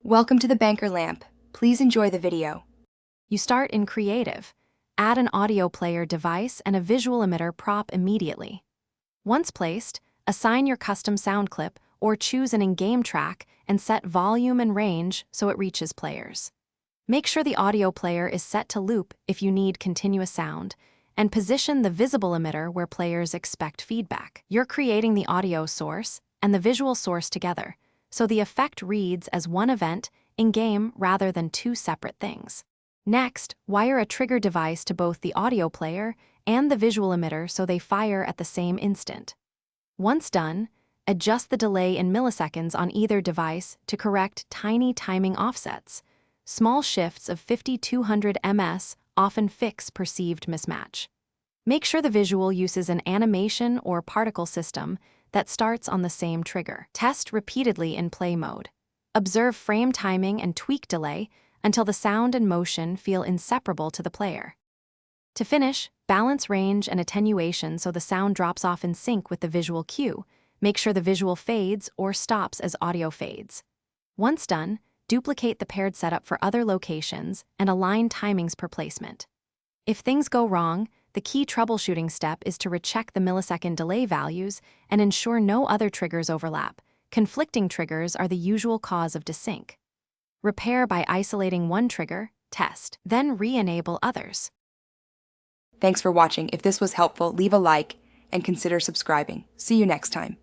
Welcome to the Banker Lamp. Please enjoy the video. You start in Creative. Add an audio player device and a visual emitter prop immediately. Once placed, assign your custom sound clip or choose an in-game track and set volume and range so it reaches players. Make sure the audio player is set to loop if you need continuous sound, and position the visible emitter where players expect feedback. You're creating the audio source and the visual source together, so the effect reads as one event in-game rather than two separate things. Next, wire a trigger device to both the audio player and the visual emitter so they fire at the same instant. Once done, adjust the delay in milliseconds on either device to correct tiny timing offsets. Small shifts of 50-200 ms often fix perceived mismatch. Make sure the visual uses an animation or particle system that starts on the same trigger. Test repeatedly in play mode. Observe frame timing and tweak delay until the sound and motion feel inseparable to the player. To finish, balance range and attenuation so the sound drops off in sync with the visual cue. Make sure the visual fades or stops as audio fades. Once done, duplicate the paired setup for other locations and align timings per placement. If things go wrong, the key troubleshooting step is to recheck the millisecond delay values and ensure no other triggers overlap. Conflicting triggers are the usual cause of desync. Repair by isolating one trigger, test, then re-enable others. Thanks for watching. If this was helpful, leave a like and consider subscribing. See you next time.